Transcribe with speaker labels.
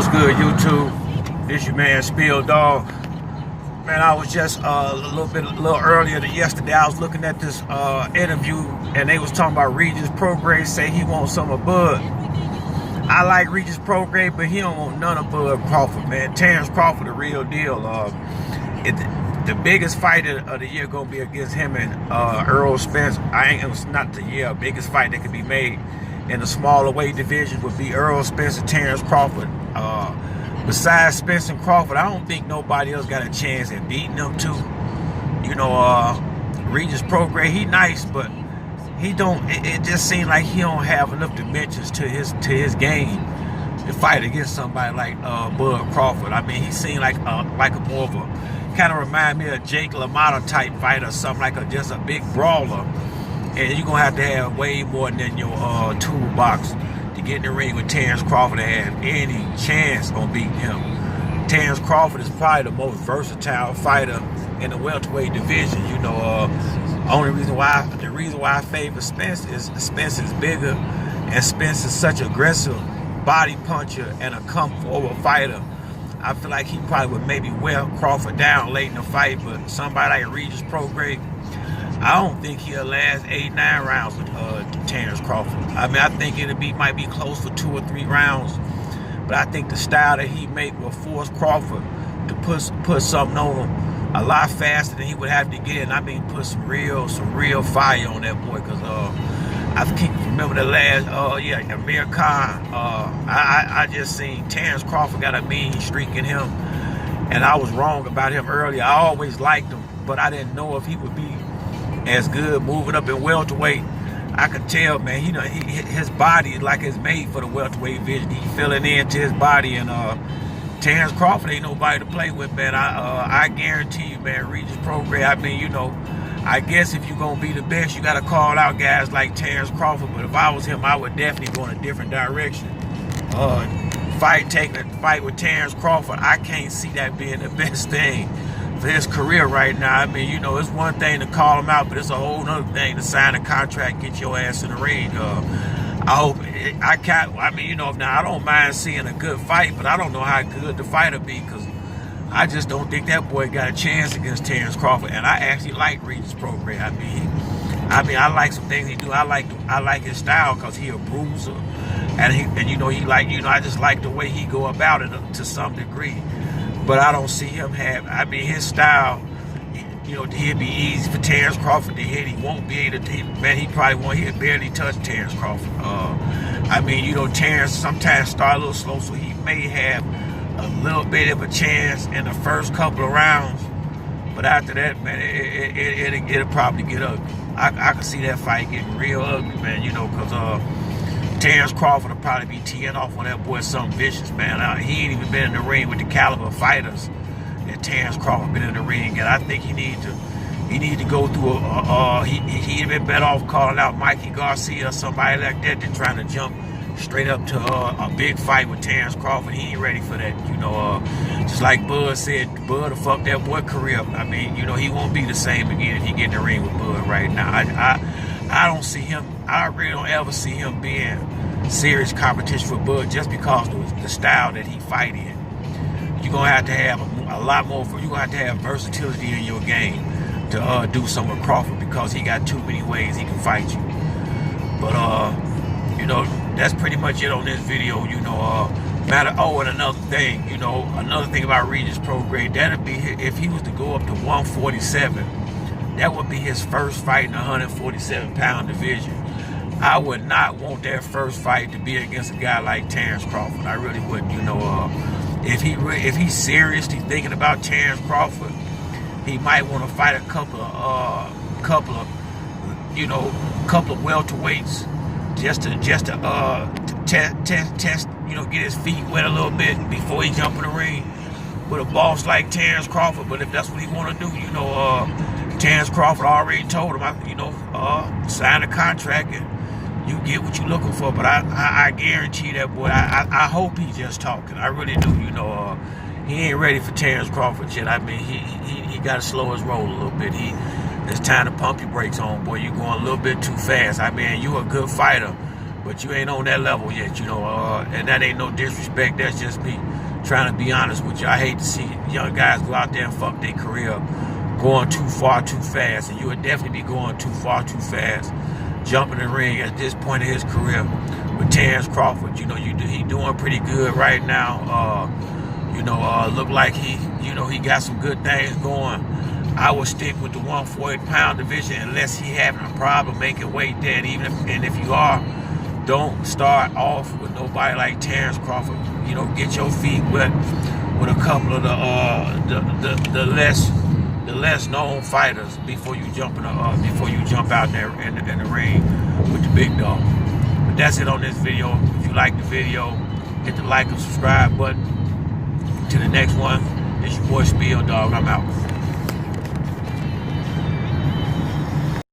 Speaker 1: What's good, YouTube? This your man Spill Dog. Man, I was just a little earlier than yesterday. I was looking at this interview, and they was talking about Regis Prograis. Say he wants some of Bud. I like Regis Prograis, but he don't want none of Bud Crawford, man. Terrence Crawford, the real deal. The biggest fight of the year gonna be against him and Earl Spence. It's not the year. Biggest fight that could be made in the smaller weight division would be Earl Spence and Terrence Crawford. Besides Spence and Crawford, I don't think nobody else got a chance at beating them two. You know, Regis Prograis, he nice, but he don't. It just seems like he don't have enough dimensions to his game to fight against somebody like Bud Crawford. I mean, he seemed like a more of a kind of remind me of Jake LaMotta type fighter, something like just a big brawler. And you're gonna have to have way more than your toolbox to get in the ring with Terrence Crawford and have any chance on beating him. Terrence Crawford is probably the most versatile fighter in the welterweight division. You know, the reason why I favor Spence is bigger, and Spence is such an aggressive body puncher and a come forward fighter. I feel like he probably would maybe wear Crawford down late in the fight, but somebody like Regis Prograis, I don't think he'll last 8-9 rounds with Terrence Crawford. I mean, I think might be close for 2 or 3 rounds, but I think the style that he make will force Crawford to put something on him a lot faster than he would have to get in. I mean, put some real fire on that boy, because I can't remember the last Amir Khan. I just seen Terrence Crawford got a mean streak in him, and I was wrong about him earlier. I always liked him, but I didn't know if he would be as good moving up in welterweight. I could tell, man. You know, his body is like it's made for the welterweight division. He filling into his body, and Terrence Crawford ain't nobody to play with, man. I guarantee you, man. Regis Prograis. I mean, you know, I guess if you're gonna be the best, you gotta call out guys like Terrence Crawford. But if I was him, I would definitely go in a different direction. Taking a fight with Terrence Crawford, I can't see that being the best thing for his career right now. I mean, you know, it's one thing to call him out, but it's a whole other thing to sign a contract, get your ass in the ring. I mean, you know, now I don't mind seeing a good fight, but I don't know how good the fight will be, because I just don't think that boy got a chance against Terrence Crawford. And I actually like Regis Prograis. I mean, I like some things he do. I like his style, because he a bruiser, and I just like the way he go about it to some degree. But I don't see him his style, you know, he'd be easy for Terrence Crawford to hit. He won't be able to, he'll barely touch Terrence Crawford. I mean, you know, Terrence sometimes start a little slow, so he may have a little bit of a chance in the first couple of rounds. But after that, man, it'll probably get ugly. I can see that fight getting real ugly, man, you know, because Terrence Crawford will probably be teeing off on that boy something vicious, man. He ain't even been in the ring with the caliber of fighters that Terrence Crawford been in the ring, and I think he need to go through he'd been better off calling out Mikey Garcia or somebody like that than trying to jump straight up to a big fight with Terrence Crawford. He ain't ready for that, you know. Just like Bud said, Bud will fuck that boy career up. I mean, you know, he won't be the same again if he get in the ring with Bud right now. I don't see him. I really don't ever see him being serious competition for Bud, just because of the style that he fight in. You're gonna have to have a lot more. You're gonna have to have versatility in your game to do something with Crawford, because he got too many ways he can fight you. But you know, that's pretty much it on this video. You know, and another thing, you know, another thing about Regis Prograis, that'd be if he was to go up to 147. That would be his first fight in the 147-pound division. I would not want that first fight to be against a guy like Terrence Crawford. I really wouldn't. You know, if he's seriously thinking about Terrence Crawford, he might want to fight a couple of welterweights just to test, you know, get his feet wet a little bit before he jump in the ring with a boss like Terrence Crawford. But if that's what he want to do, you know, Terrence Crawford already told him, sign a contract and you get what you're looking for. But I guarantee that boy, I hope he's just talking. I really do. You know, he ain't ready for Terrence Crawford yet. I mean, he got to slow his roll a little bit. It's time to pump your brakes on, boy. You're going a little bit too fast. I mean, you a good fighter, but you ain't on that level yet, you know. And that ain't no disrespect. That's just me trying to be honest with you. I hate to see young guys go out there and fuck their career up, going too far too fast, and you would definitely be going too far too fast, jumping the ring at this point in his career with Terrence Crawford. You know, he doing pretty good right now. Look like he got some good things going. I would stick with the 140-pound division unless he having a problem making weight there. And if you are, don't start off with nobody like Terrence Crawford. You know, get your feet wet with a couple of the less known fighters before you jump out there in the ring with the big dog. But that's it on this video. If you like the video, hit the like and subscribe button. To the next one, it's your boy Spill Dog. I'm out.